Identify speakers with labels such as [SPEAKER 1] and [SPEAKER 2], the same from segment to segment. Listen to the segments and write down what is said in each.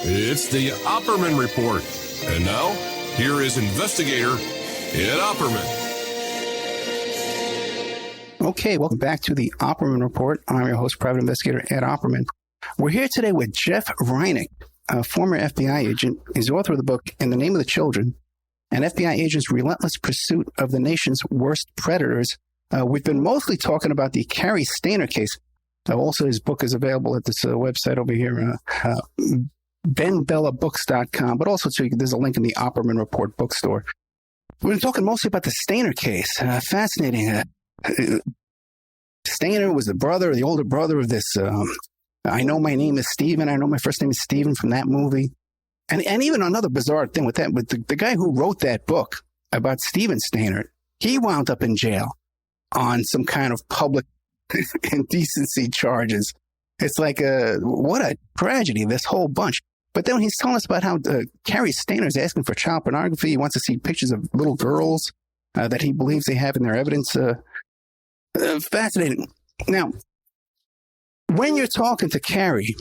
[SPEAKER 1] It's the Opperman Report. And now, here is investigator Ed Opperman.
[SPEAKER 2] Okay, welcome back to the Opperman Report. I'm your host, private investigator Ed Opperman. We're here today with Jeff Rinek, a former FBI agent. He's the author of the book In the Name of the Children, an FBI agent's relentless pursuit of the nation's worst predators. We've been mostly talking about the Cary Stayner case. Also, his book is available at this website over here, benbellabooks.com, but also too, there's a link in the Opperman Report bookstore. We've been talking mostly about the Stayner case. Fascinating. Stayner was the older brother of this, I Know My Name is Steven, I Know My First Name is Steven from that movie. And even another bizarre thing with that, with the guy who wrote that book about Steven Stayner, he wound up in jail on some kind of public indecency charges. It's like, what a tragedy, this whole bunch. But then he's telling us about how Cary Stayner is asking for child pornography. He wants to see pictures of little girls that he believes they have in their evidence. Fascinating. Now, when you're talking to Cary,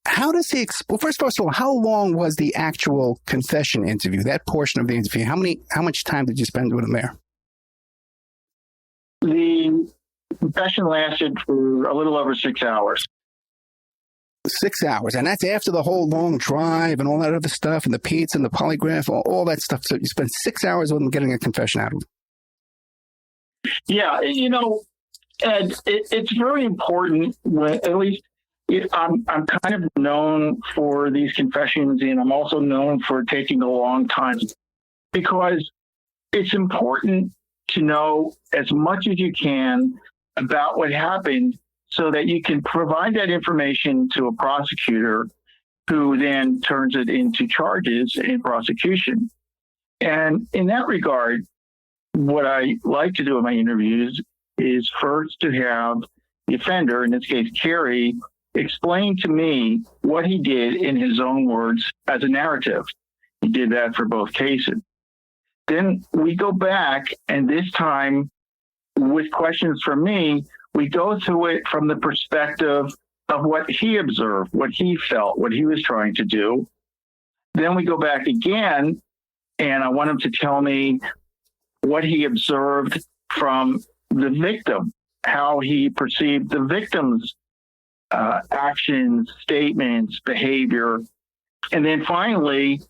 [SPEAKER 2] how does he, well, first of all, how long was the actual confession interview, that portion of the interview? How much time did you spend with him there?
[SPEAKER 3] The confession lasted for a little over 6 hours.
[SPEAKER 2] 6 hours. And that's after the whole long drive and all that other stuff and the pizza and the polygraph, all that stuff. So you spent 6 hours with him getting a confession out of him.
[SPEAKER 3] Yeah, Ed, it's very important when, at least I'm kind of known for these confessions, and I'm also known for taking a long time, because it's important to know as much as you can about what happened so that you can provide that information to a prosecutor who then turns it into charges in prosecution. And in that regard, what I like to do in my interviews is first to have the offender, in this case, Cary, explain to me what he did in his own words as a narrative. He did that for both cases. Then we go back, and this time with questions from me, we go through it from the perspective of what he observed, what he felt, what he was trying to do. Then we go back again, and I want him to tell me what he observed from the victim, how he perceived the victim's actions, statements, behavior. And then finally,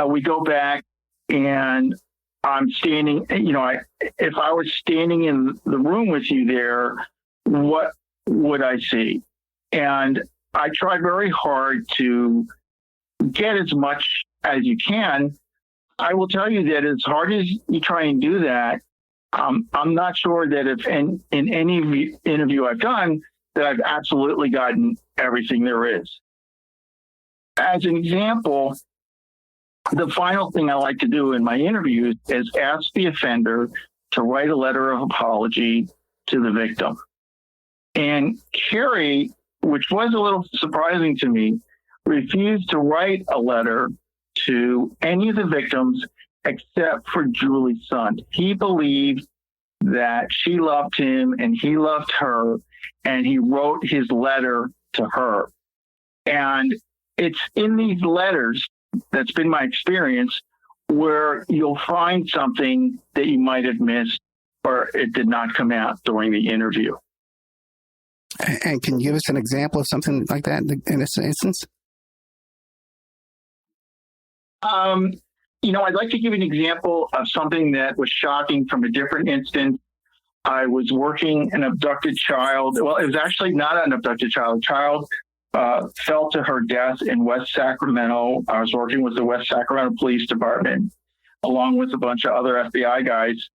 [SPEAKER 3] we go back, and I'm standing, if I was standing in the room with you there, what would I see? And I try very hard to get as much as you can. I will tell you that as hard as you try and do that, I'm not sure that if in any interview I've done that I've absolutely gotten everything there is. As an example, the final thing I like to do in my interviews is ask the offender to write a letter of apology to the victim. And Cary, which was a little surprising to me, refused to write a letter to any of the victims except for Julie's son. He believed that she loved him and he loved her, and he wrote his letter to her. And it's in these letters, that's been my experience, where you'll find something that you might have missed or it did not come out during the interview.
[SPEAKER 2] And can you give us an example of something like that in this instance?
[SPEAKER 3] I'd like to give an example of something that was shocking from a different instance. I was working an abducted child. Well, it was actually not an abducted child. A child fell to her death in West Sacramento. I was working with the West Sacramento Police Department, along with a bunch of other FBI guys.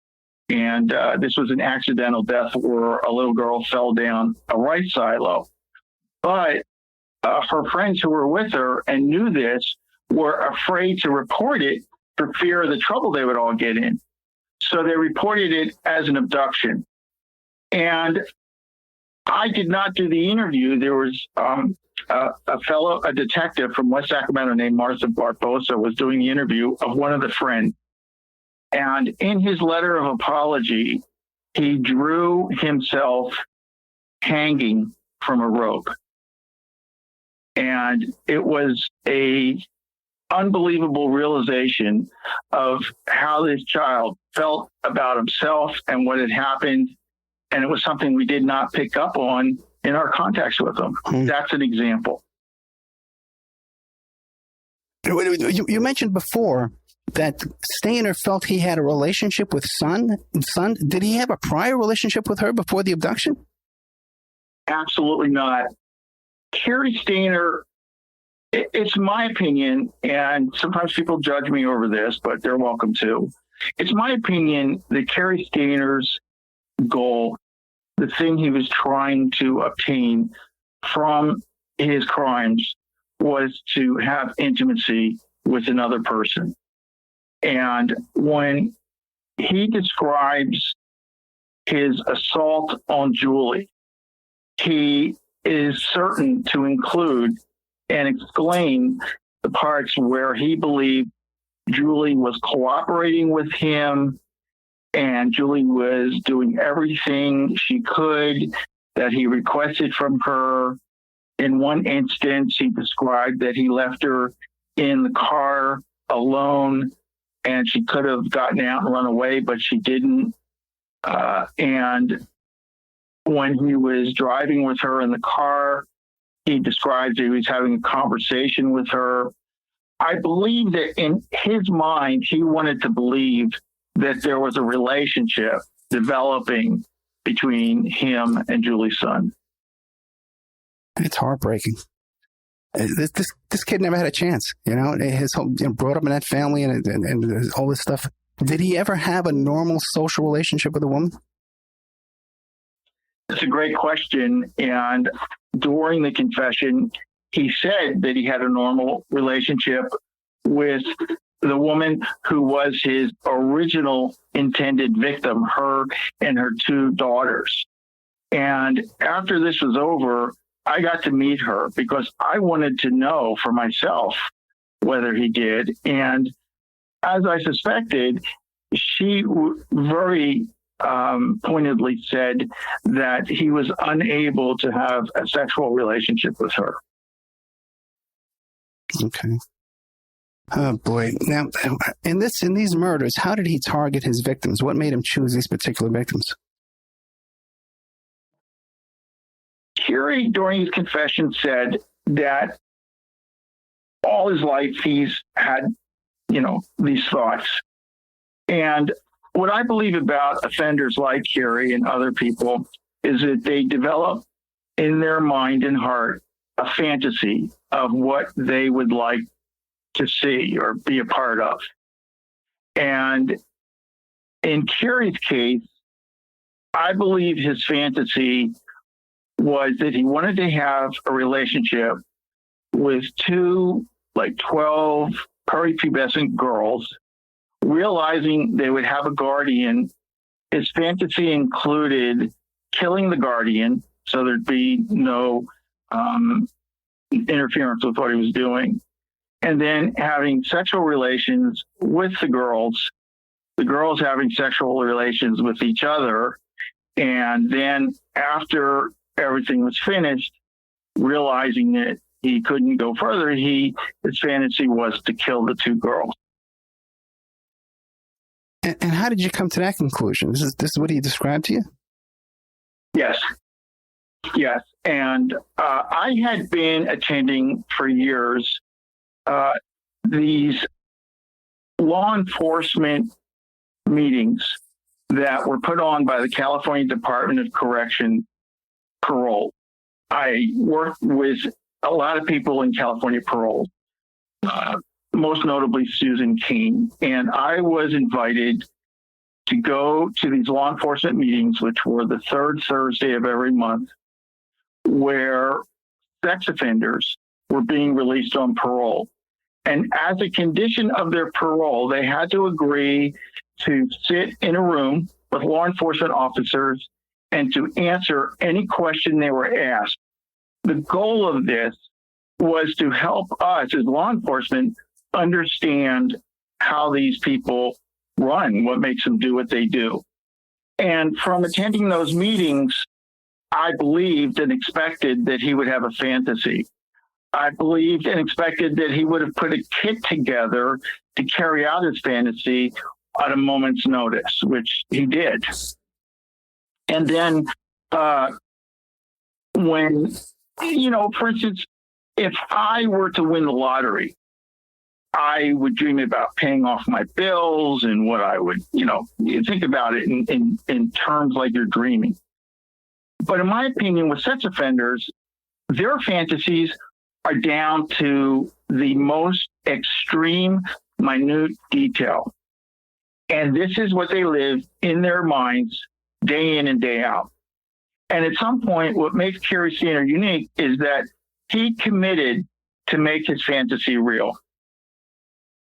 [SPEAKER 3] And this was an accidental death where a little girl fell down a rice silo. But her friends who were with her and knew this were afraid to report it for fear of the trouble they would all get in. So they reported it as an abduction. And I did not do the interview. There was a detective from West Sacramento named Martha Barbosa was doing the interview of one of the friends. And in his letter of apology, he drew himself hanging from a rope. And it was a unbelievable realization of how this child felt about himself and what had happened. And it was something we did not pick up on in our contacts with him. That's an example.
[SPEAKER 2] You mentioned before that Stayner felt he had a relationship with Son. Did he have a prior relationship with her before the abduction?
[SPEAKER 3] Absolutely not. Cary Stayner, it's my opinion, and sometimes people judge me over this, but they're welcome to. It's my opinion that Cary Stayner's goal, the thing he was trying to obtain from his crimes, was to have intimacy with another person. And when he describes his assault on Julie, he is certain to include and explain the parts where he believed Julie was cooperating with him and Julie was doing everything she could that he requested from her. In one instance, he described that he left her in the car alone and she could have gotten out and run away, but she didn't. And when he was driving with her in the car, he described he was having a conversation with her. I believe that in his mind, he wanted to believe that there was a relationship developing between him and Julie's son.
[SPEAKER 2] It's heartbreaking. This kid never had a chance, his whole, brought up in that family and all this stuff. Did he ever have a normal social relationship with a woman?
[SPEAKER 3] That's a great question. And during the confession, he said that he had a normal relationship with the woman who was his original intended victim, her and her two daughters. And after this was over, I got to meet her because I wanted to know for myself whether he did. And as I suspected, she very pointedly said that he was unable to have a sexual relationship with her.
[SPEAKER 2] Okay. Oh boy. Now, in these murders, how did he target his victims? What made him choose these particular victims?
[SPEAKER 3] Cary, during his confession, said that all his life he's had, these thoughts. And what I believe about offenders like Cary and other people is that they develop in their mind and heart a fantasy of what they would like to see or be a part of. And in Cary's case, I believe his fantasy was that he wanted to have a relationship with two 12 prepubescent girls, realizing they would have a guardian. His fantasy included killing the guardian so there'd be no interference with what he was doing, and then having sexual relations with the girls having sexual relations with each other, and then after everything was finished, realizing that he couldn't go further, his fantasy was to kill the two girls.
[SPEAKER 2] And how did you come to that conclusion? This is what he described to you?
[SPEAKER 3] Yes. And I had been attending for years these law enforcement meetings that were put on by the California Department of Correction parole. I worked with a lot of people in California parole, most notably Susan Cain. And I was invited to go to these law enforcement meetings, which were the third Thursday of every month, where sex offenders were being released on parole. And as a condition of their parole, they had to agree to sit in a room with law enforcement officers and to answer any question they were asked. The goal of this was to help us as law enforcement understand how these people run, what makes them do what they do. And from attending those meetings, I believed and expected that he would have a fantasy. I believed and expected that he would have put a kit together to carry out his fantasy at a moment's notice, which he did. And then when, for instance, if I were to win the lottery, I would dream about paying off my bills and what I would, you think about it in terms like you're dreaming. But in my opinion, with sex offenders, their fantasies are down to the most extreme, minute detail. And this is what they live in their minds day in and day out. And at some point, what makes Cary Stayner unique is that he committed to make his fantasy real.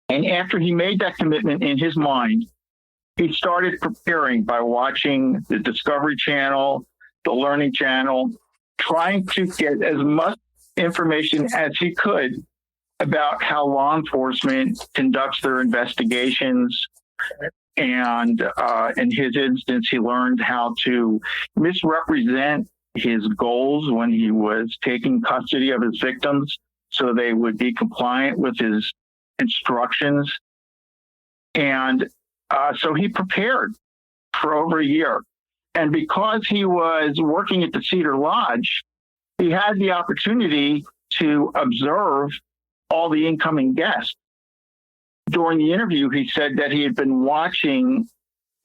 [SPEAKER 3] And after he made that commitment in his mind, he started preparing by watching the Discovery Channel, the Learning Channel, trying to get as much information as he could about how law enforcement conducts their investigations. And in his instance, he learned how to misrepresent his goals when he was taking custody of his victims so they would be compliant with his instructions. And so he prepared for over a year. And because he was working at the Cedar Lodge, he had the opportunity to observe all the incoming guests. During the interview, he said that he had been watching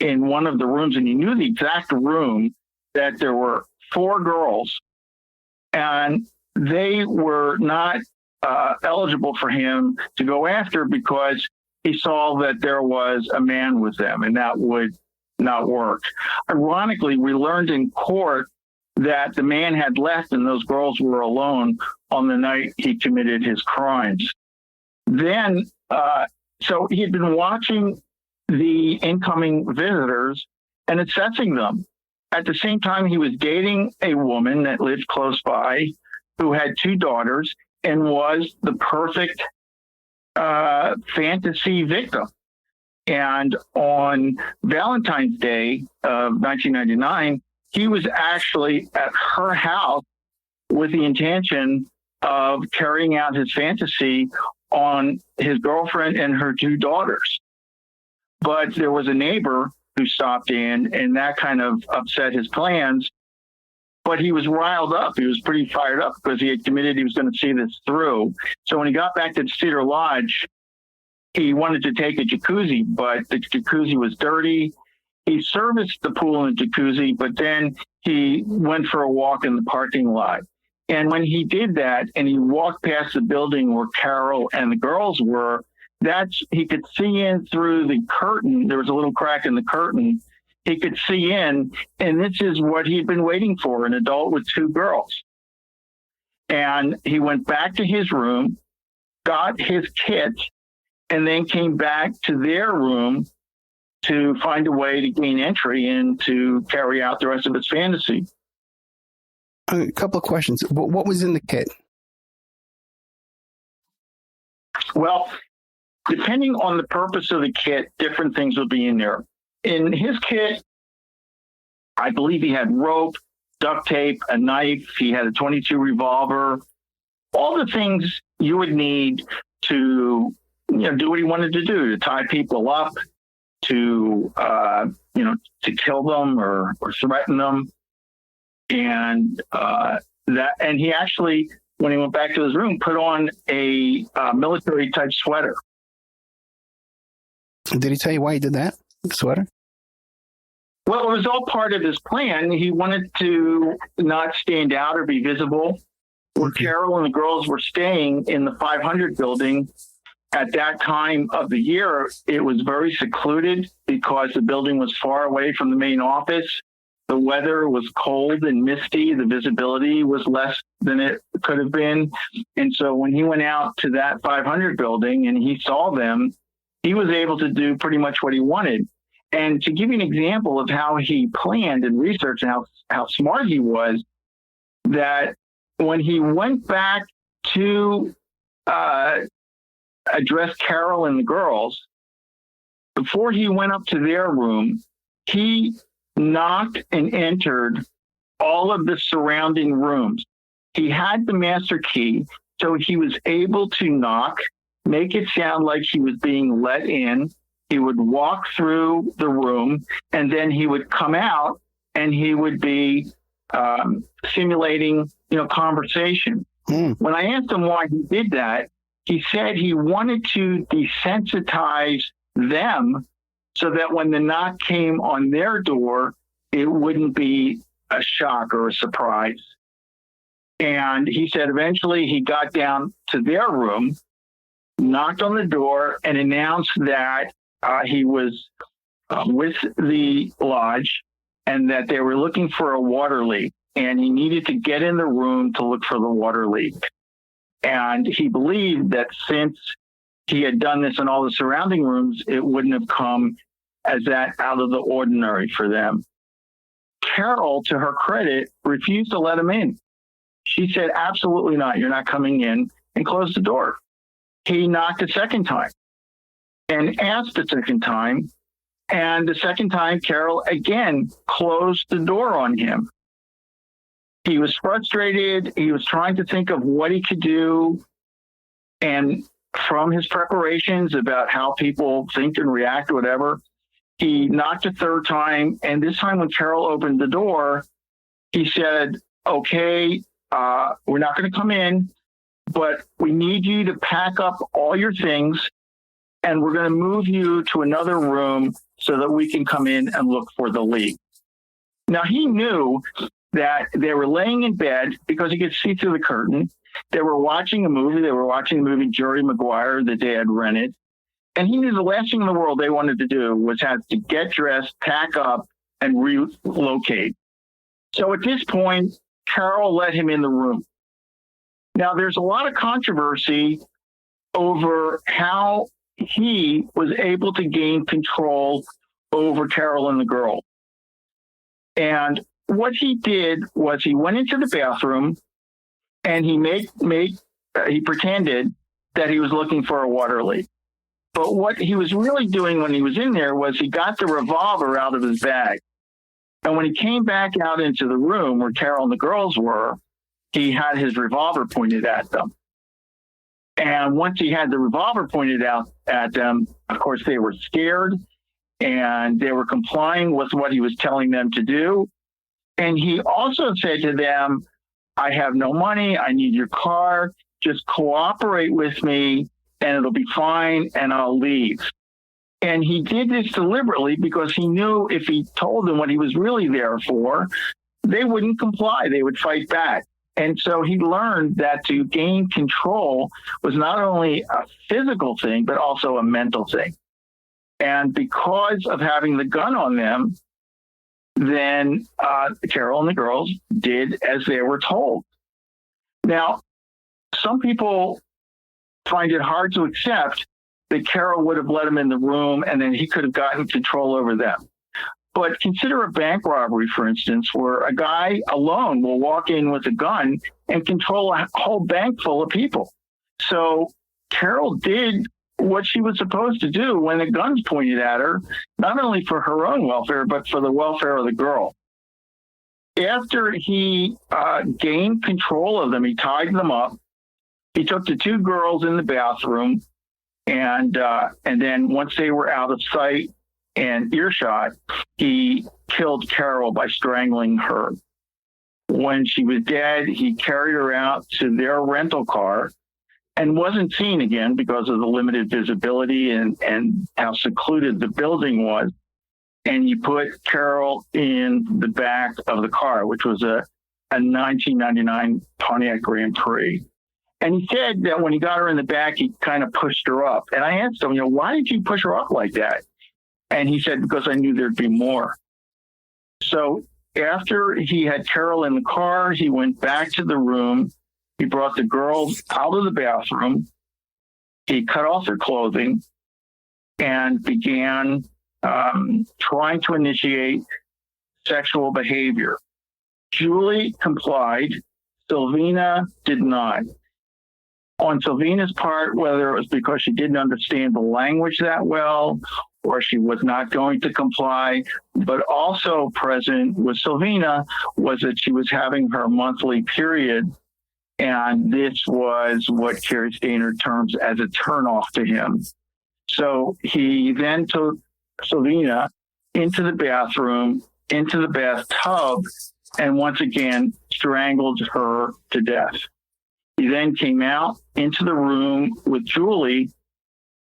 [SPEAKER 3] in one of the rooms, and he knew the exact room, that there were 4 girls, and they were not eligible for him to go after because he saw that there was a man with them, and that would not work. Ironically, we learned in court that the man had left and those girls were alone on the night he committed his crimes. Then, so he had been watching the incoming visitors and assessing them. At the same time, he was dating a woman that lived close by who had 2 daughters and was the perfect fantasy victim. And on Valentine's Day of 1999, he was actually at her house with the intention of carrying out his fantasy on his girlfriend and her 2 daughters. But there was a neighbor who stopped in, and that kind of upset his plans. But he was riled up. He was pretty fired up because he had committed he was going to see this through. So when he got back to the Cedar Lodge, he wanted to take a jacuzzi, but the jacuzzi was dirty. He serviced the pool in the jacuzzi, but then he went for a walk in the parking lot. And when he did that and he walked past the building where Carol and the girls were, he could see in through the curtain. There was a little crack in the curtain. He could see in, and this is what he'd been waiting for, an adult with 2 girls. And he went back to his room, got his kit, and then came back to their room to find a way to gain entry and to carry out the rest of his fantasy.
[SPEAKER 2] A couple of questions. What was in the kit?
[SPEAKER 3] Well, depending on the purpose of the kit, different things will be in there. In his kit, I believe he had rope, duct tape, a knife. He had a .22 revolver, all the things you would need to, do what he wanted to do, to tie people up, to kill them or threaten them. And and he actually, when he went back to his room, put on a military type sweater.
[SPEAKER 2] Did he tell you why he did that? The sweater?
[SPEAKER 3] Well, it was all part of his plan. He wanted to not stand out or be visible. Where Carol and the girls were staying in the 500 building, at that time of the year, it was very secluded because the building was far away from the main office. The weather was cold and misty. The visibility was less than it could have been. And so when he went out to that 500 building and he saw them, he was able to do pretty much what he wanted. And to give you an example of how he planned and researched and how smart he was, that when he went back to address Carol and the girls, before he went up to their room, he knocked and entered all of the surrounding rooms. He had the master key So he was able to knock, make it sound like he was being let in. He would walk through the room, and then he would come out and he would be simulating, conversation. When I asked him why he did that, he said he wanted to desensitize them so that when the knock came on their door, it wouldn't be a shock or a surprise. And he said eventually he got down to their room, knocked on the door, and announced that he was with the lodge and that they were looking for a water leak, and he needed to get in the room to look for the water leak. And he believed that since he had done this in all the surrounding rooms, it wouldn't have come as that out of the ordinary for them. Carol, to her credit, refused to let him in. She said, absolutely not, you're not coming in, and closed the door. He knocked a second time and asked a second time. And the second time, Carol again closed the door on him. He was frustrated. He was trying to think of what he could do. And from his preparations about how people think and react or whatever, he knocked a third time. And this time when Carol opened the door, he said, okay, we're not going to come in, but we need you to pack up all your things, and we're going to move you to another room so that we can come in and look for the leak. Now, he knew that they were laying in bed because he could see through the curtain. They were watching a movie. They were watching the movie Jerry Maguire that they had rented. And he knew the last thing in the world they wanted to do was have to get dressed, pack up, and relocate. So at this point, Carol let him in the room. Now, there's a lot of controversy over how he was able to gain control over Carol and the girl. And what he did was he went into the bathroom and he pretended that he was looking for a water leak. But what he was really doing when he was in there was he got the revolver out of his bag. And when he came back out into the room where Carol and the girls were, he had his revolver pointed at them. And once he had the revolver pointed out at them, of course, they were scared and they were complying with what he was telling them to do. And he also said to them, I have no money. I need your car. Just cooperate with me and it'll be fine and I'll leave. And he did this deliberately because he knew if he told them what he was really there for, they wouldn't comply. They would fight back. And so he learned that to gain control was not only a physical thing, but also a mental thing. And because of having the gun on them, then Carol and the girls did as they were told. Now, some people find it hard to accept that Carol would have let him in the room and then he could have gotten control over them. But consider a bank robbery, for instance, where a guy alone will walk in with a gun and control a whole bank full of people. So Carol did what she was supposed to do when the gun's pointed at her, not only for her own welfare, but for the welfare of the girl. After he gained control of them, he tied them up. He took the two girls in the bathroom, and then once they were out of sight and earshot, he killed Carol by strangling her. When she was dead, he carried her out to their rental car and wasn't seen again because of the limited visibility and how secluded the building was. And he put Carol in the back of the car, which was a 1999 Pontiac Grand Prix. And he said that when he got her in the back, he kind of pushed her up. And I asked him, why did you push her up like that? And he said, because I knew there'd be more. So after he had Carol in the car, he went back to the room. He brought the girls out of the bathroom. He cut off their clothing and began trying to initiate sexual behavior. Julie complied. Sylvina did not. On Sylvina's part, whether it was because she didn't understand the language that well or she was not going to comply, but also present with Sylvina was that she was having her monthly period And this was what Cary Stayner terms as a turnoff to him. So he then took Silvina into the bathroom, into the bathtub, and once again strangled her to death. He then came out into the room with Julie,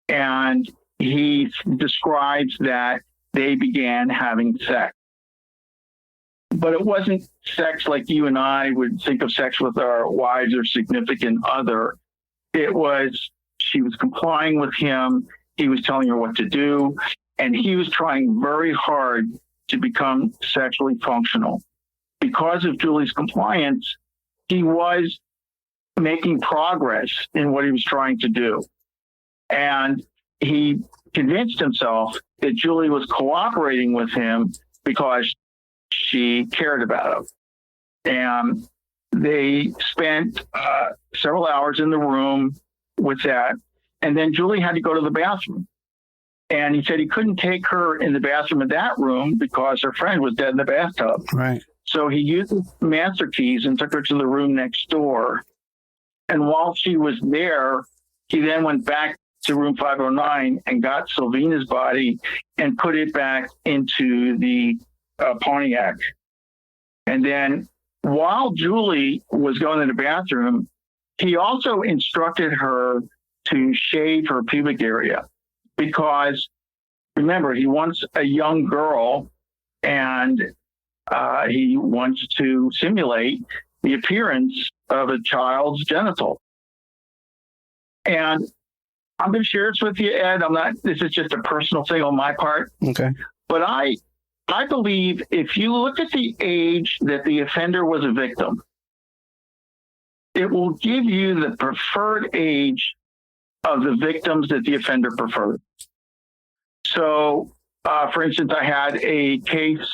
[SPEAKER 3] and he describes that they began having sex. But it wasn't sex like you and I would think of sex with our wives or significant other. It was, she was complying with him. He was telling her what to do, and he was trying very hard to become sexually functional. Because of Julie's compliance, he was making progress in what he was trying to do. And he convinced himself that Julie was cooperating with him because she cared about him. And they spent several hours in the room with that. And then Julie had to go to the bathroom. And he said he couldn't take her in the bathroom of that room because her friend was dead in the bathtub.
[SPEAKER 2] Right.
[SPEAKER 3] So he used master keys and took her to the room next door. And while she was there, he then went back to room 509 and got Silvina's body and put it back into the Pontiac. And then while Julie was going to the bathroom, he also instructed her to shave her pubic area because, remember, he wants a young girl and he wants to simulate the appearance of a child's genital. And I'm going to share this with you, Ed. This is just a personal thing on my part.
[SPEAKER 2] Okay.
[SPEAKER 3] But I believe if you look at the age that the offender was a victim, it will give you the preferred age of the victims that the offender preferred. So, for instance, I had a case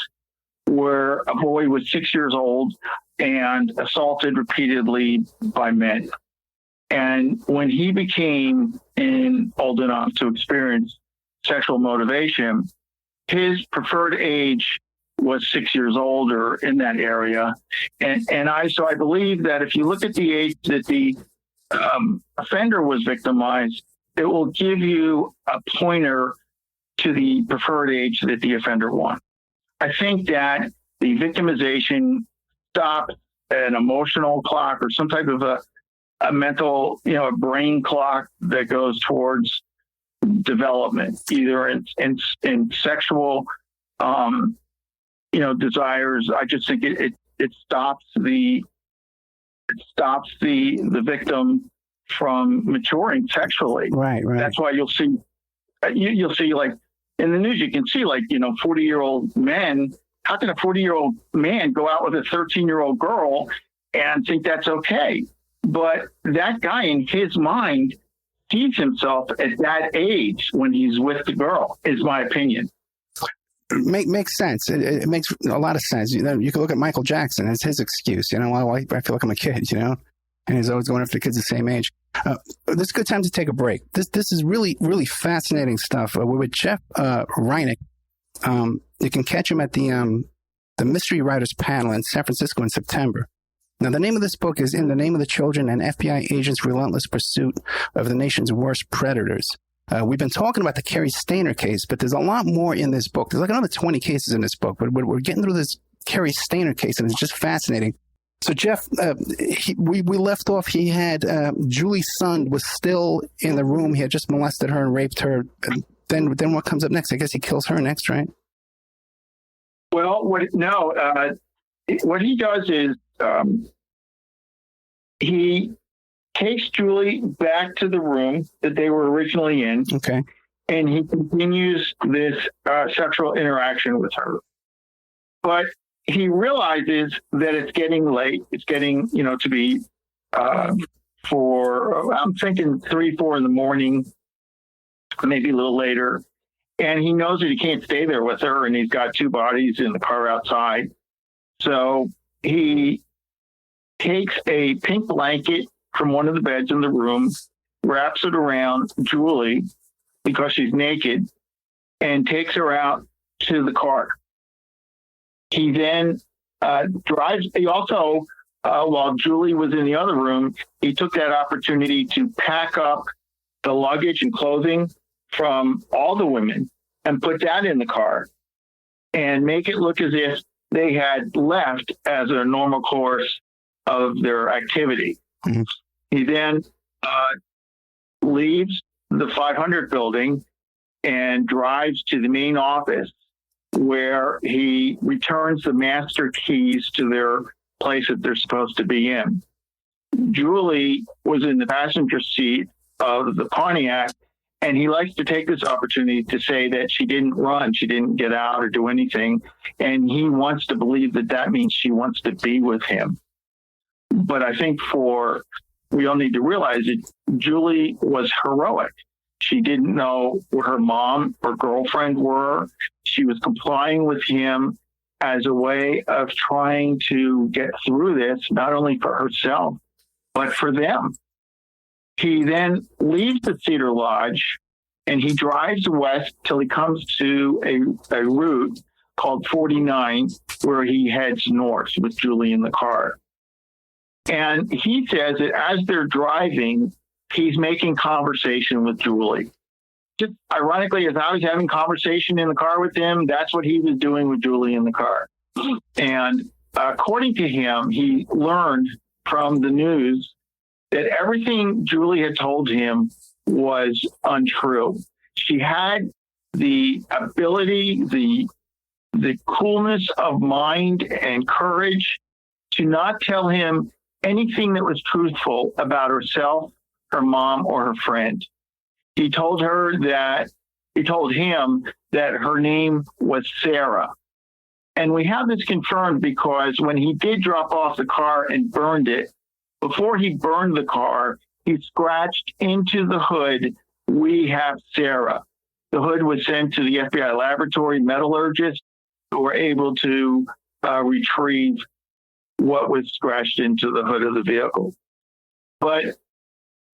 [SPEAKER 3] where a boy was 6 years old and assaulted repeatedly by men. And when he became old enough to experience sexual motivation, his preferred age was 6 years old or in that area. And I believe that if you look at the age that the offender was victimized, it will give you a pointer to the preferred age that the offender won. I think that the victimization stops an emotional clock or some type of a mental, a brain clock that goes towards development, either in sexual, desires. I just think it stops the victim from maturing sexually.
[SPEAKER 2] Right.
[SPEAKER 3] That's why you'll see like in the news, you can see 40-year-old men. How can a 40-year-old man go out with a 13-year-old girl and think that's okay? But that guy in his mind sees himself at that age when he's with the girl, is my opinion.
[SPEAKER 2] Makes sense. It makes a lot of sense. You can look at Michael Jackson. It's his excuse. I feel like I'm a kid, and he's always going after kids the same age. This is a good time to take a break. This is really, really fascinating stuff. We're with Jeff Rinek. You can catch him at the Mystery Writers panel in San Francisco in September. Now, the name of this book is In the Name of the Children, an FBI agent's relentless pursuit of the nation's worst predators. We've been talking about the Cary Stayner case, but there's a lot more in this book. There's like another 20 cases in this book, but we're getting through this Cary Stayner case, and it's just fascinating. So, Jeff, we left off. He had Julie's son was still in the room. He had just molested her and raped her. And then what comes up next? I guess he kills her next, right?
[SPEAKER 3] Well, what he does is he takes Julie back to the room that they were originally in.
[SPEAKER 2] Okay.
[SPEAKER 3] And he continues this sexual interaction with her. But he realizes that it's getting late. It's getting, to be I'm thinking 3-4 in the morning, maybe a little later. And he knows that he can't stay there with her, and he's got two bodies in the car outside. So he takes a pink blanket from one of the beds in the room, wraps it around Julie because she's naked, and takes her out to the car. He then drives. He also while Julie was in the other room, he took that opportunity to pack up the luggage and clothing from all the women and put that in the car and make it look as if they had left as a normal course of their activity. Mm-hmm. He then leaves the 500 building and drives to the main office where he returns the master keys to their place that they're supposed to be in. Julie was in the passenger seat of the Pontiac, and he likes to take this opportunity to say that she didn't run, she didn't get out or do anything, and he wants to believe that that means she wants to be with him. But I think we all need to realize that Julie was heroic. She didn't know where her mom or girlfriend were. She was complying with him as a way of trying to get through this, not only for herself, but for them. He then leaves the Cedar Lodge and he drives west till he comes to a route called 49, where he heads north with Julie in the car. And he says that as they're driving, he's making conversation with Julie. Just ironically, as I was having conversation in the car with him, that's what he was doing with Julie in the car. And according to him, he learned from the news that everything Julie had told him was untrue. She had the ability, the coolness of mind and courage to not tell him anything that was truthful about herself, her mom, or her friend. He told him that her name was Sarah. And we have this confirmed because when he did drop off the car and burned it, before he burned the car, he scratched into the hood, "We have Sarah." The hood was sent to the FBI laboratory metallurgists who were able to retrieve what was scratched into the hood of the vehicle. But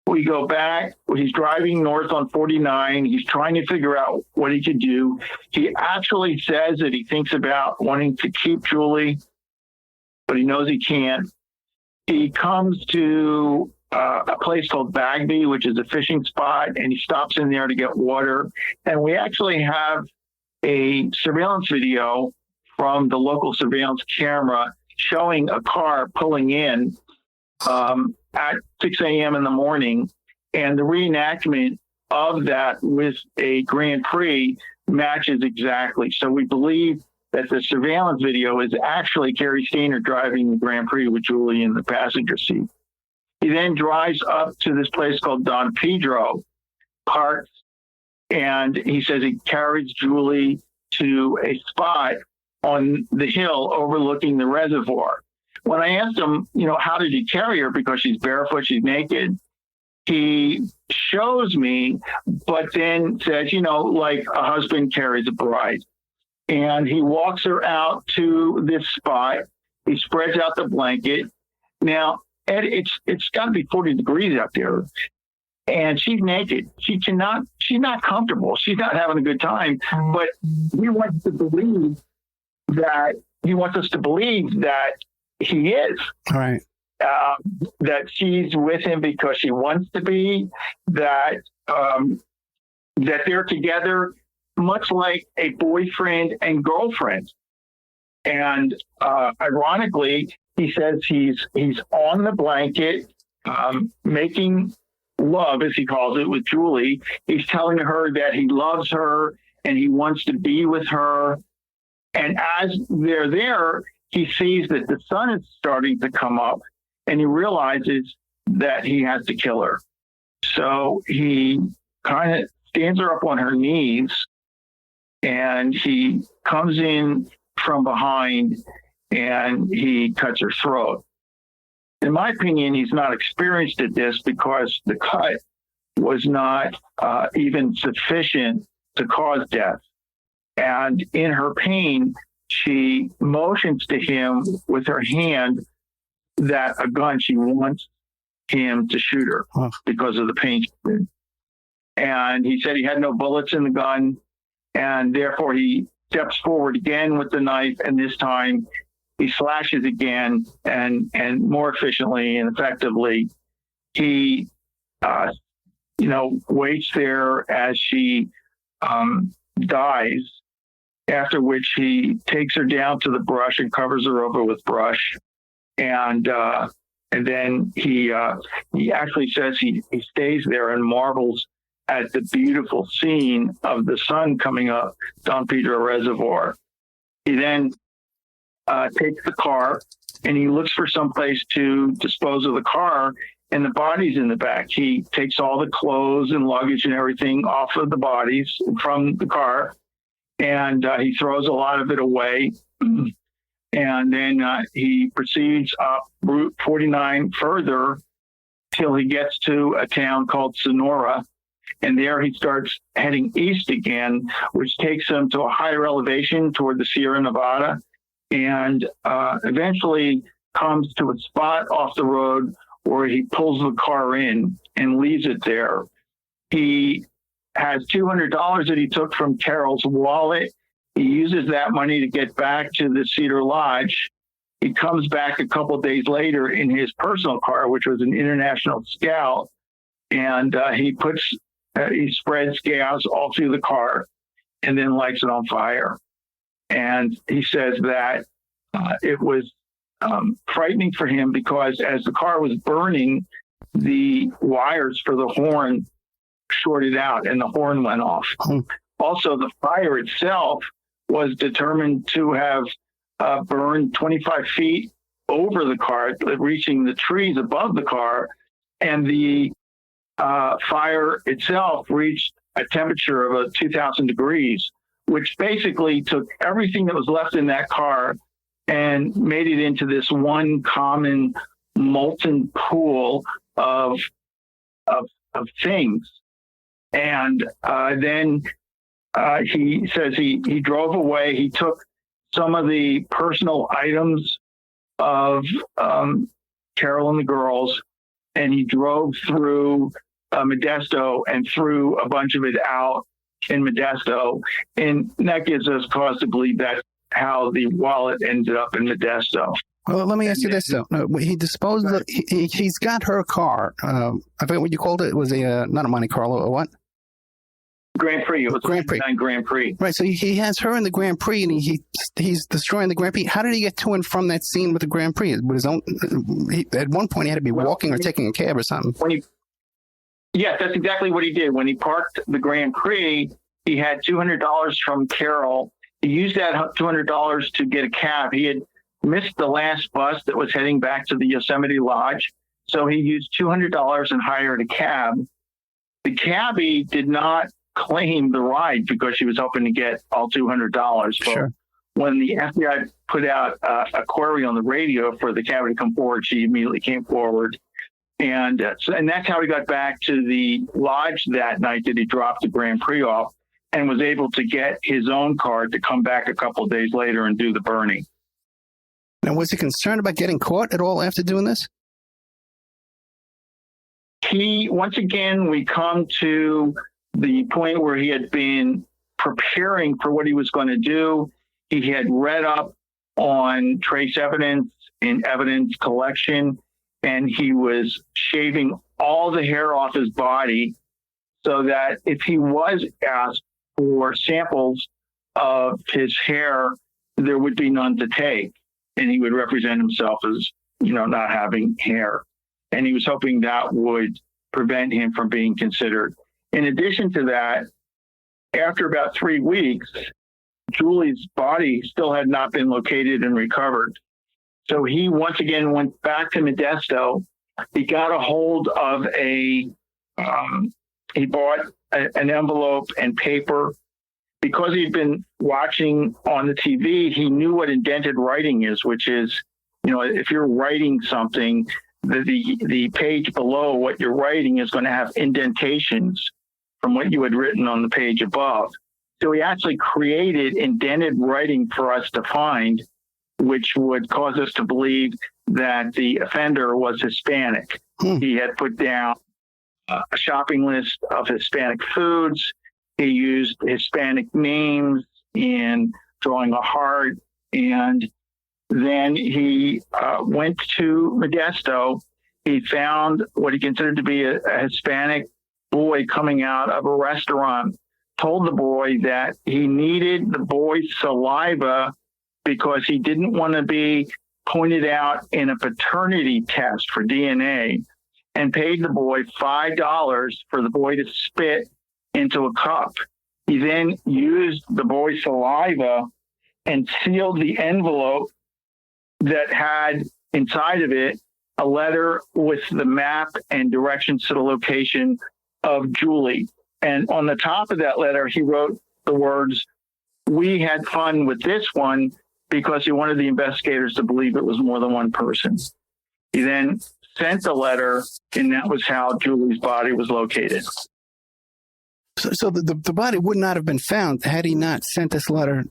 [SPEAKER 3] we go back, he's driving north on 49. He's trying to figure out what he could do. He actually says that he thinks about wanting to keep Julie, but he knows he can't. He comes to a place called Bagby, which is a fishing spot, and he stops in there to get water. And we actually have a surveillance video from the local surveillance camera showing a car pulling in at 6 a.m. in the morning. And the reenactment of that with a Grand Prix matches exactly. So we believe that the surveillance video is actually Cary Stayner driving the Grand Prix with Julie in the passenger seat. He then drives up to this place called Don Pedro, parks, and he says he carries Julie to a spot on the hill overlooking the reservoir. When I asked him, how did he carry her? Because she's barefoot, she's naked. He shows me, but then says, like a husband carries a bride. And he walks her out to this spot. He spreads out the blanket. Now, Ed, it's got to be 40 degrees out there. And she's naked. She's not comfortable. She's not having a good time. But he wants us to believe that he is.
[SPEAKER 2] All right.
[SPEAKER 3] That she's with him because she wants to be, that they're together, much like a boyfriend and girlfriend. And ironically, he says he's on the blanket, making love, as he calls it, with Julie. He's telling her that he loves her and he wants to be with her. And as they're there, he sees that the sun is starting to come up and he realizes that he has to kill her. So he kind of stands her up on her knees and he comes in from behind and he cuts her throat. In my opinion, he's not experienced at this because the cut was not even sufficient to cause death. And in her pain, she motions to him with her hand that a gun, she wants him to shoot her because of the pain. And he said he had no bullets in the gun, and therefore he steps forward again with the knife, and this time he slashes again, and more efficiently and effectively. He, waits there as she dies, after which he takes her down to the brush and covers her over with brush. And then he actually says he stays there and marvels at the beautiful scene of the sun coming up Don Pedro Reservoir. He then takes the car and he looks for some place to dispose of the car, and the body's in the back. He takes all the clothes and luggage and everything off of the bodies from the car, and he throws a lot of it away. And then he proceeds up Route 49 further till he gets to a town called Sonora. And there he starts heading east again, which takes him to a higher elevation toward the Sierra Nevada, and eventually comes to a spot off the road where he pulls the car in and leaves it there. He has $200 that he took from Carol's wallet. He uses that money to get back to the Cedar Lodge. He comes back a couple of days later in his personal car, which was an International Scout, and he spreads gas all through the car and then lights it on fire. And he says that it was frightening for him because as the car was burning, the wires for the horn shorted out and the horn went off. Also, the fire itself was determined to have burned 25 feet over the car, reaching the trees above the car. And the fire itself reached a temperature of 2,000 degrees, which basically took everything that was left in that car and made it into this one common molten pool of things. And then he says he drove away. He took some of the personal items of Carol and the girls, and he drove through Modesto and threw a bunch of it out in Modesto. And that gives us cause to believe that's how the wallet ended up in Modesto.
[SPEAKER 2] Well, let me ask you this, though. He disposed of, he's got her car. I forget what you called it. It was not a Monte Carlo, or what?
[SPEAKER 3] Grand Prix. It was
[SPEAKER 2] Grand Prix.
[SPEAKER 3] Grand Prix.
[SPEAKER 2] Right, so he has her in the Grand Prix, and he's destroying the Grand Prix. How did he get to and from that scene with the Grand Prix? With his own, at one point, he had to be walking or taking a cab or something.
[SPEAKER 3] Yes, that's exactly what he did. When he parked the Grand Prix, he had $200 from Carol. He used that $200 to get a cab. He had missed the last bus that was heading back to the Yosemite Lodge, so he used $200 and hired a cab. The cabbie did not claim the ride because she was hoping to get all $200.
[SPEAKER 2] Sure.
[SPEAKER 3] But when the FBI put out a query on the radio for the cabbie to come forward, she immediately came forward. And that's how he got back to the lodge that night that he dropped the Grand Prix off, and was able to get his own car to come back a couple of days later and do the burning.
[SPEAKER 2] Now, was he concerned about getting caught at all after doing this?
[SPEAKER 3] Once again, we come to the point where he had been preparing for what he was going to do. He had read up on trace evidence and evidence collection, and he was shaving all the hair off his body so that if he was asked for samples of his hair, there would be none to take, and he would represent himself as, not having hair. And he was hoping that would prevent him from being considered. In addition to that, after about 3 weeks, Julie's body still had not been located and recovered. So he once again went back to Modesto. He got a hold of he bought an envelope and paper. Because he'd been watching on the TV, he knew what indented writing is, which is, if you're writing something, the page below what you're writing is going to have indentations from what you had written on the page above. So he actually created indented writing for us to find, which would cause us to believe that the offender was Hispanic. He had put down a shopping list of Hispanic foods. He used Hispanic names in drawing a heart, and then he went to Modesto. He found what he considered to be a Hispanic boy coming out of a restaurant, told the boy that he needed the boy's saliva because he didn't want to be pointed out in a paternity test for DNA, and paid the boy $5 for the boy to spit into a cup. He then used the boy's saliva and sealed the envelope that had inside of it a letter with the map and directions to the location of Julie. And on the top of that letter, he wrote the words, "We had fun with this one," because he wanted the investigators to believe it was more than one person. He then sent the letter, and that was how Julie's body was located.
[SPEAKER 2] So the body would not have been found had he not sent this letter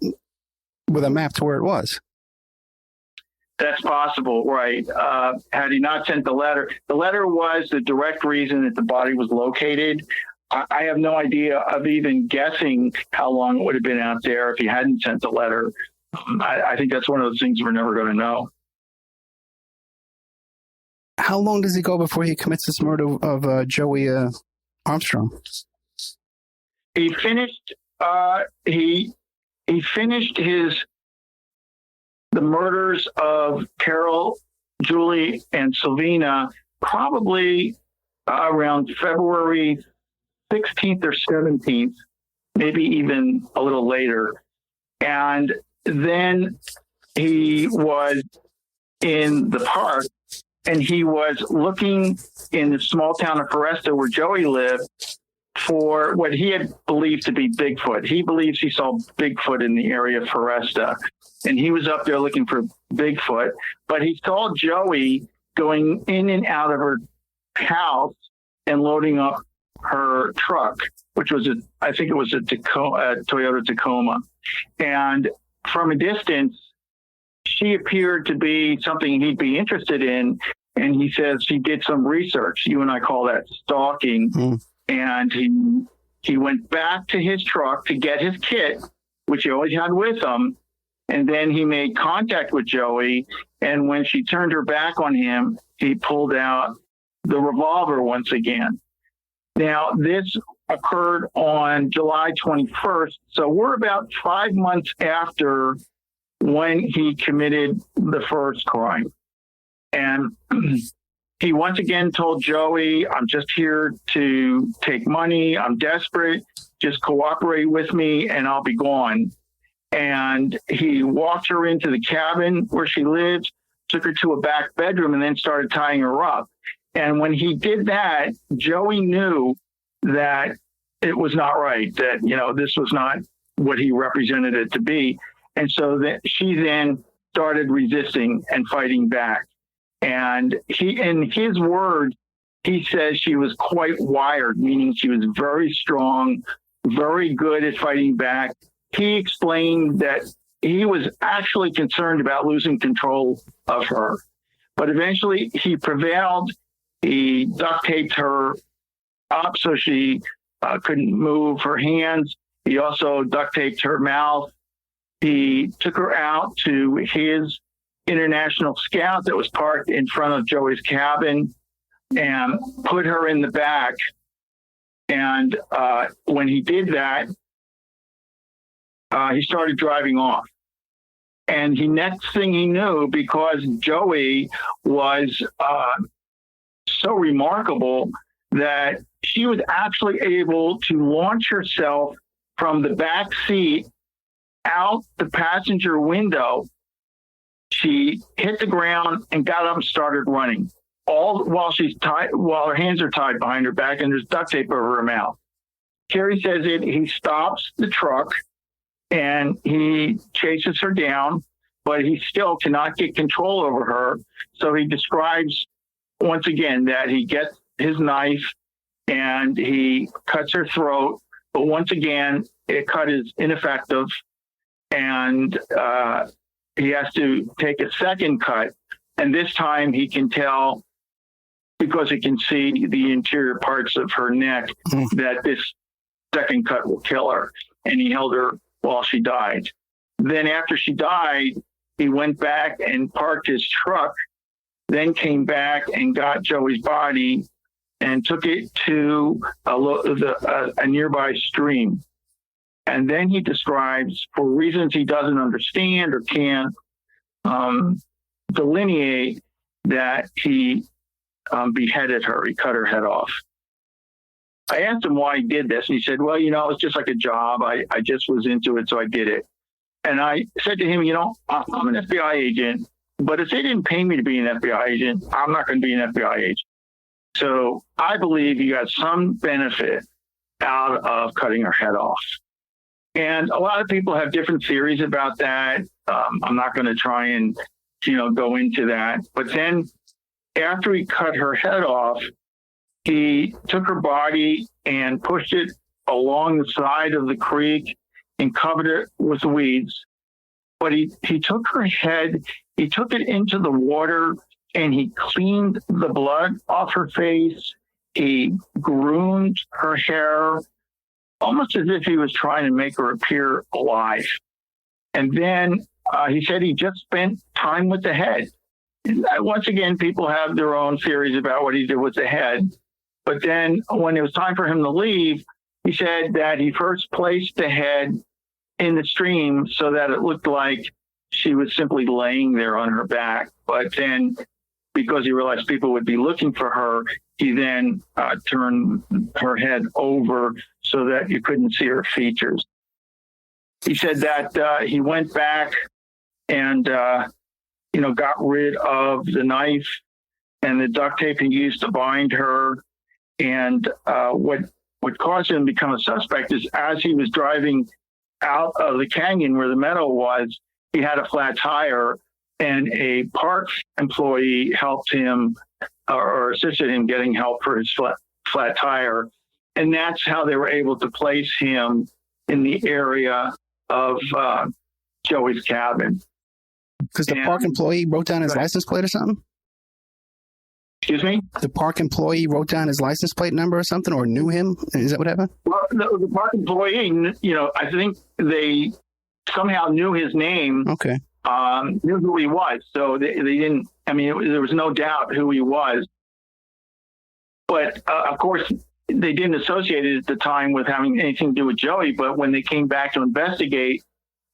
[SPEAKER 2] with a map to where it was.
[SPEAKER 3] That's possible, right? Had he not sent the letter was the direct reason that the body was located. I have no idea of even guessing how long it would have been out there if he hadn't sent the letter. I think that's one of those things we're never going to know.
[SPEAKER 2] How long does he go before he commits this murder of Joey Armstrong?
[SPEAKER 3] He finished. He finished the murders of Carol, Julie, and Sylvina probably around February 16th or 17th, maybe even a little later. And then he was in the park, and he was looking in the small town of Foresta where Joey lived for what he had believed to be Bigfoot. He believes he saw Bigfoot in the area of Foresta, and he was up there looking for Bigfoot. But he saw Joey going in and out of her house and loading up her truck, which was I think it was a Toyota Tacoma. And from a distance, she appeared to be something he'd be interested in. And he says he did some research. You and I call that stalking. Mm. And he went back to his truck to get his kit, which he always had with him. And then he made contact with Joey. And when she turned her back on him, he pulled out the revolver once again. Now, this occurred on July 21st. So we're about 5 months after when he committed the first crime. And he once again told Joey, "I'm just here to take money. I'm desperate. Just cooperate with me and I'll be gone." And he walked her into the cabin where she lives, took her to a back bedroom, and then started tying her up. And when he did that, Joey knew that it was not right, that, this was not what he represented it to be. And so that she then started resisting and fighting back. And in his words, he says she was quite wired, meaning she was very strong, very good at fighting back. He explained that he was actually concerned about losing control of her. But eventually he prevailed. He duct taped her up so she couldn't move her hands. He also duct taped her mouth. He took her out to his International Scout that was parked in front of Joey's cabin and put her in the back. And when he did that, he started driving off. And next thing he knew, because Joey was so remarkable that she was actually able to launch herself from the back seat out the passenger window. She hit the ground and got up and started running, all while while her hands are tied behind her back and there's duct tape over her mouth. Cary says he stops the truck and he chases her down, but he still cannot get control over her. So he describes once again that he gets his knife and he cuts her throat, but once again, it cut is ineffective, and he has to take a second cut. And this time he can tell, because he can see the interior parts of her neck, that this second cut will kill her. And he held her while she died. Then after she died, he went back and parked his truck, then came back and got Joey's body and took it to a nearby stream. And then he describes, for reasons he doesn't understand or can't delineate, that he beheaded her. He cut her head off. I asked him why he did this, and he said, well, it's just like a job. I just was into it, so I did it. And I said to him, I'm an FBI agent, but if they didn't pay me to be an FBI agent, I'm not going to be an FBI agent. So I believe you got some benefit out of cutting her head off. And a lot of people have different theories about that. I'm not going to try and, go into that. But then after he cut her head off, he took her body and pushed it along the side of the creek and covered it with weeds. But he took her head, he took it into the water, and he cleaned the blood off her face. He groomed her hair, almost as if he was trying to make her appear alive. And then he said he just spent time with the head. Once again, people have their own theories about what he did with the head. But then when it was time for him to leave, he said that he first placed the head in the stream so that it looked like she was simply laying there on her back. But then, because he realized people would be looking for her, he then turned her head over so that you couldn't see her features. He said that he went back and, got rid of the knife and the duct tape he used to bind her. And what caused him to become a suspect is as he was driving out of the canyon where the meadow was, he had a flat tire, and a park employee helped him or assisted him getting help for his flat tire. And that's how they were able to place him in the area of Joey's cabin.
[SPEAKER 2] Because the park employee wrote down his license plate or something?
[SPEAKER 3] Excuse me?
[SPEAKER 2] The park employee wrote down his license plate number or something, or knew him? Is that what happened?
[SPEAKER 3] Well, the park employee, I think they somehow knew his name.
[SPEAKER 2] Okay.
[SPEAKER 3] Knew who he was. So they didn't, there was no doubt who he was. But of course, they didn't associate it at the time with having anything to do with Joey. But when they came back to investigate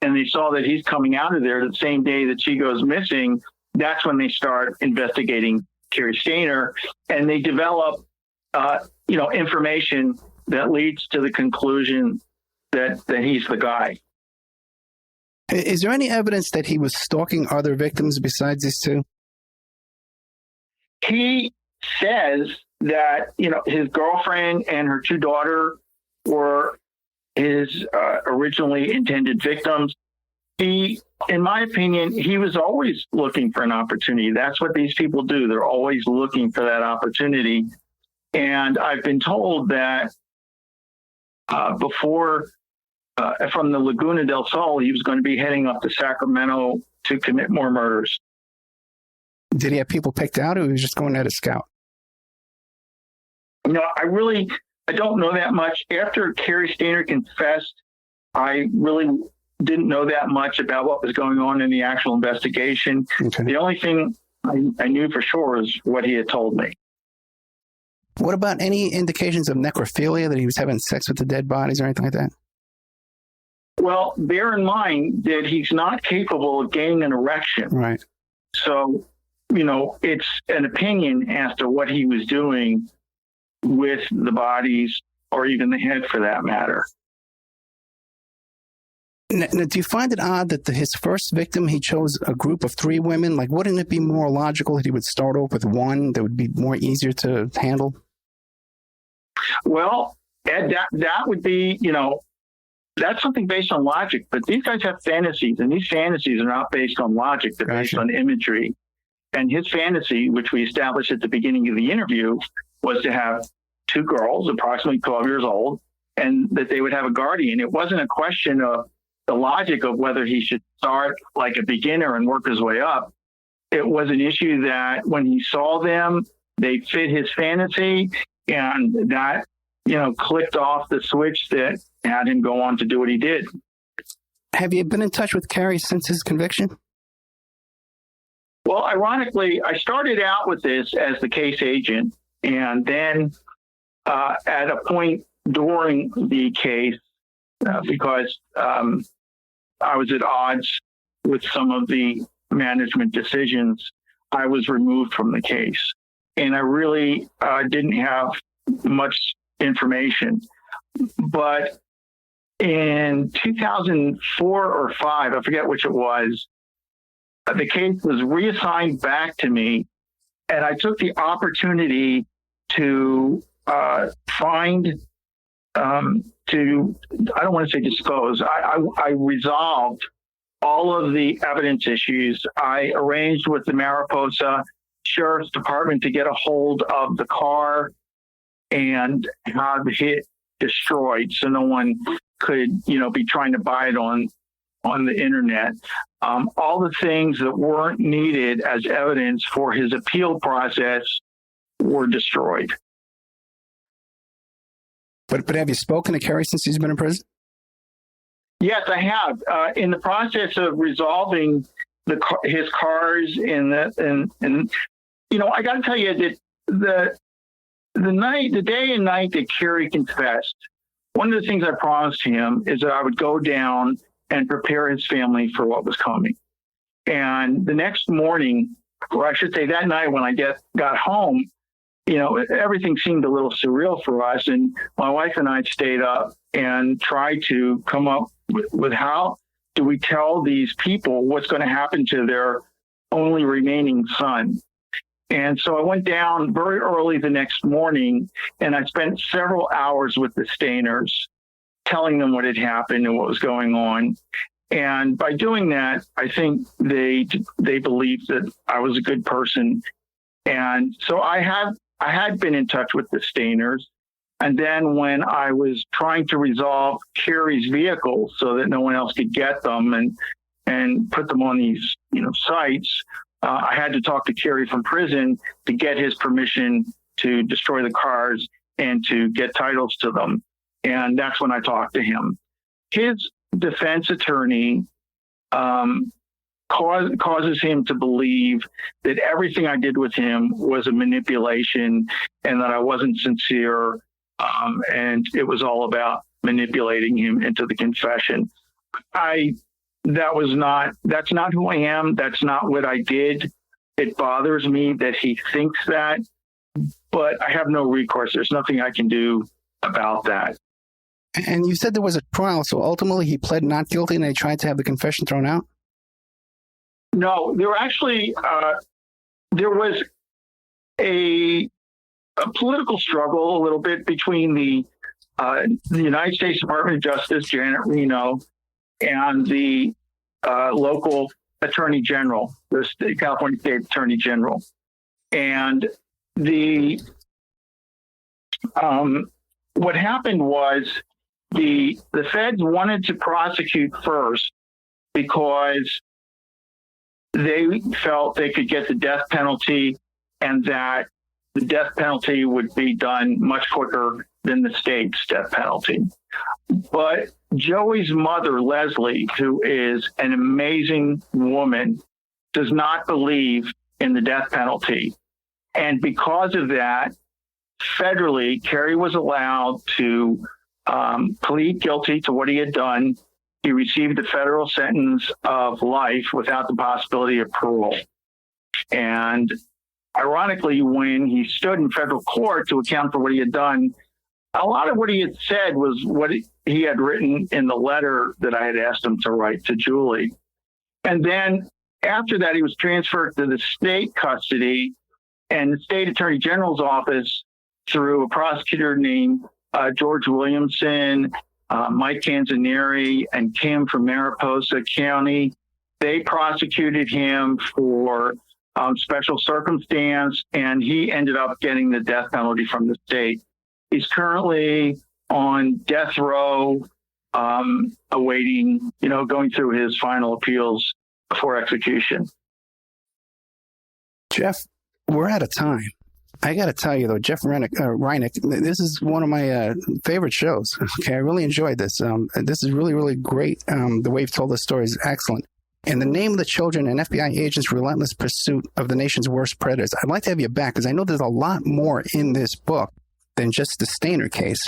[SPEAKER 3] and they saw that he's coming out of there the same day that she goes missing, that's when they start investigating Cary Stayner, and they develop, information that leads to the conclusion that he's the guy.
[SPEAKER 2] Is there any evidence that he was stalking other victims besides these two?
[SPEAKER 3] He says that, his girlfriend and her two daughters were his originally intended victims. In my opinion, he was always looking for an opportunity. That's what these people do. They're always looking for that opportunity. And I've been told that before, from the Laguna del Sol, he was going to be heading up to Sacramento to commit more murders.
[SPEAKER 2] Did he have people picked out, or he was just going there to scout?
[SPEAKER 3] I don't know that much. After Cary Stayner confessed, I really didn't know that much about what was going on in the actual investigation. Okay. The only thing I knew for sure is what he had told me.
[SPEAKER 2] What about any indications of necrophilia, that he was having sex with the dead bodies or anything like that?
[SPEAKER 3] Well, bear in mind that he's not capable of gaining an erection.
[SPEAKER 2] Right.
[SPEAKER 3] So, it's an opinion as to what he was doing with the bodies, or even the head for that matter.
[SPEAKER 2] Now, do you find it odd that his first victim, he chose a group of 3 women? Like, wouldn't it be more logical that he would start off with one that would be more easier to handle?
[SPEAKER 3] Well, Ed, that would be, that's something based on logic. But these guys have fantasies, and these fantasies are not based on logic. They're based on imagery. And his fantasy, which we established at the beginning of the interview, was to have 2 girls, approximately 12 years old, and that they would have a guardian. It wasn't a question of the logic of whether he should start like a beginner and work his way up. It was an issue that when he saw them, they fit his fantasy, and that, clicked off the switch that had him go on to do what he did.
[SPEAKER 2] Have you been in touch with Cary since his conviction?
[SPEAKER 3] Well, ironically, I started out with this as the case agent, and then at a point during the case, because I was at odds with some of the management decisions, I was removed from the case. And I really didn't have much information. But in 2004 or 5, I forget which it was, the case was reassigned back to me, and I took the opportunity to find, I don't want to say dispose, I resolved all of the evidence issues. I arranged with the Mariposa Sheriff's Department to get a hold of the car and have it destroyed so no one could, be trying to buy it on the internet. All the things that weren't needed as evidence for his appeal process were destroyed.
[SPEAKER 2] But have you spoken to Cary since he's been in prison?
[SPEAKER 3] Yes, I have. In the process of resolving his cars and I got to tell you that the day and night that Cary confessed, one of the things I promised him is that I would go down and prepare his family for what was coming. And the next morning, or I should say that night when I got home, everything seemed a little surreal for us. And my wife and I stayed up and tried to come up with how do we tell these people what's going to happen to their only remaining son. And so I went down very early the next morning, and I spent several hours with the Stayners, telling them what had happened and what was going on. And by doing that, I think they believed that I was a good person. And so I had been in touch with the Stayners. And then when I was trying to resolve Cary's vehicles so that no one else could get them and put them on these, sites, I had to talk to Cary from prison to get his permission to destroy the cars and to get titles to them. And that's when I talked to him. His defense attorney causes him to believe that everything I did with him was a manipulation and that I wasn't sincere. And it was all about manipulating him into the confession. That's not who I am. That's not what I did. It bothers me that he thinks that, but I have no recourse. There's nothing I can do about that.
[SPEAKER 2] And you said there was a trial, so ultimately he pled not guilty and they tried to have the confession thrown out?
[SPEAKER 3] No, there was a political struggle a little bit between the United States Department of Justice, Janet Reno, and the local Attorney General, the California State Attorney General. And what happened was the feds wanted to prosecute first because they felt they could get the death penalty and that the death penalty would be done much quicker than the state's death penalty. But Joey's mother, Leslie, who is an amazing woman, does not believe in the death penalty. And because of that, federally, Cary was allowed to plead guilty to what he had done. He received a federal sentence of life without the possibility of parole. And ironically, when he stood in federal court to account for what he had done, a lot of what he had said was what he had written in the letter that I had asked him to write to Julie. And then after that, he was transferred to the state custody, and the state attorney general's office, through a prosecutor named George Williamson, Mike Canzanieri, and Kim from Mariposa County, they prosecuted him for special circumstance, and he ended up getting the death penalty from the state. He's currently on death row, awaiting, going through his final appeals before execution.
[SPEAKER 2] Jeff, we're out of time. I got to tell you, though, Jeff Rinek, this is one of my favorite shows. Okay, I really enjoyed this. This is really, really great. The way you've told this story is excellent. In the Name of the Children, an FBI agent's relentless pursuit of the nation's worst predators. I'd like to have you back because I know there's a lot more in this book than just the Stayner case.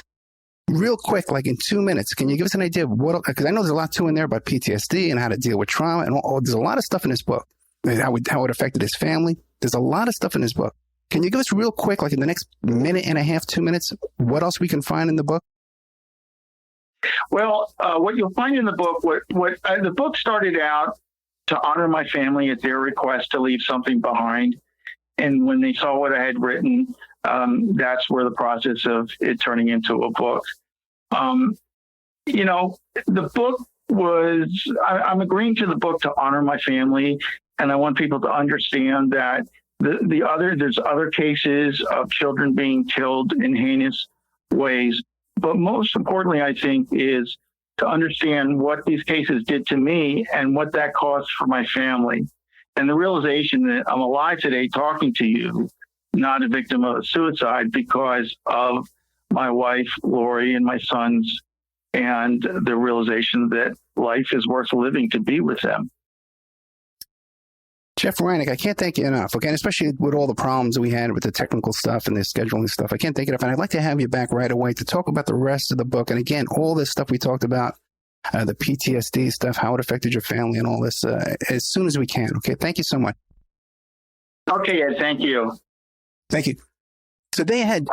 [SPEAKER 2] Real quick, like in 2 minutes, can you give us an idea of what, because I know there's a lot too in there about PTSD and how to deal with trauma, and there's a lot of stuff in this book, how it affected his family. There's a lot of stuff in this book. Can you give us real quick, like in the next minute and a half, 2 minutes, what else we can find in the book?
[SPEAKER 3] Well, what you'll find in the book, the book started out to honor my family at their request to leave something behind. And when they saw what I had written, that's where the process of it turning into a book. The book was, I'm agreeing to the book to honor my family. And I want people to understand that there's other cases of children being killed in heinous ways. But most importantly, I think, is to understand what these cases did to me and what that cost for my family. And the realization that I'm alive today talking to you, not a victim of suicide, because of my wife, Lori, and my sons, and the realization that life is worth living to be with them.
[SPEAKER 2] Jeff Rinek, I can't thank you enough, okay? And especially with all the problems we had with the technical stuff and the scheduling stuff. I can't thank you enough. And I'd like to have you back right away to talk about the rest of the book. And again, all this stuff we talked about, the PTSD stuff, how it affected your family and all this, as soon as we can, okay? Thank you so much.
[SPEAKER 3] Okay, Ed, thank you.
[SPEAKER 2] Thank you. So they had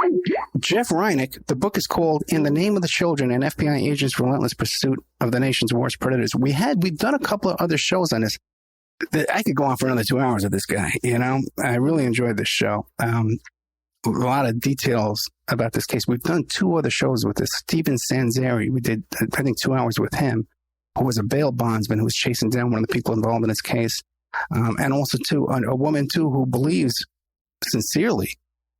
[SPEAKER 2] Jeff Rinek. The book is called In the Name of the Children, an FBI agent's relentless pursuit of the nation's worst predators. We've done a couple of other shows on this. I could go on for another 2 hours with this guy, you know? I really enjoyed this show. A lot of details about this case. We've done 2 other shows with this. Stephen Sanzeri, we did, I think, 2 hours with him, who was a bail bondsman who was chasing down one of the people involved in this case. And also, too, a woman, too, who believes sincerely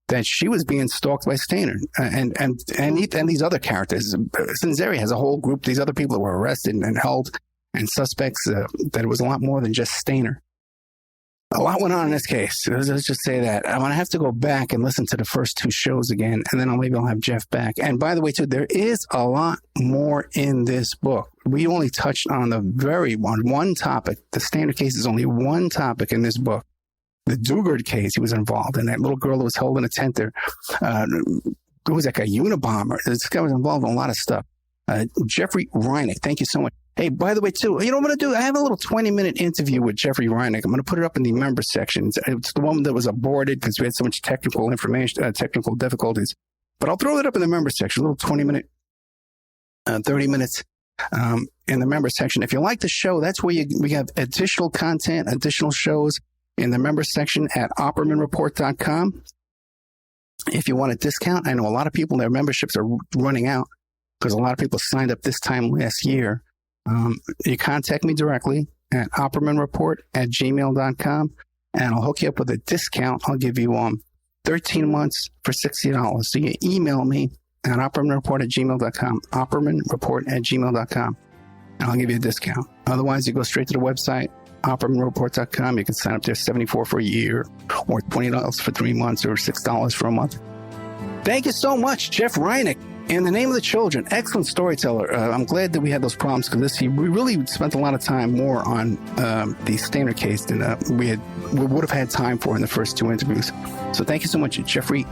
[SPEAKER 2] that she was being stalked by Stayner and these other characters. Sanzeri has a whole group, these other people that were arrested and held, and suspects, that it was a lot more than just Stayner. A lot went on in this case. Let's just say that. I'm going to have to go back and listen to the first 2 shows again, and then maybe I'll have Jeff back. And by the way, too, there is a lot more in this book. We only touched on the one topic. The Stayner case is only one topic in this book. The Dugard case, he was involved in. That little girl that was held in a tent there. It was like a Unabomber. This guy was involved in a lot of stuff. Jeffrey Rinek, thank you so much. Hey, by the way, too, you know what I'm going to do? I have a little 20-minute interview with Jeffrey Rinek. I'm going to put it up in the member section. It's the one that was aborted because we had so much technical difficulties. But I'll throw it up in the member section, a little 20-minute, 30 minutes in the member section. If you like the show, that's where we have additional content, additional shows in the member section at oppermanreport.com. If you want a discount, I know a lot of people, their memberships are running out because a lot of people signed up this time last year. You contact me directly at oppermanreport@gmail.com, and I'll hook you up with a discount. I'll give you 13 months for $60. So you email me at oppermanreport@gmail.com, oppermanreport@gmail.com, and I'll give you a discount. Otherwise, you go straight to the website, oppermanreport.com. You can sign up there, $74 for a year, or $20 for 3 months, or $6 for a month. Thank you so much, Jeff Rinek. In the Name of the Children, excellent storyteller. I'm glad that we had those problems because we really spent a lot of time more on the Stayner case than we would have had time for in the first 2 interviews. So thank you so much, Jeffrey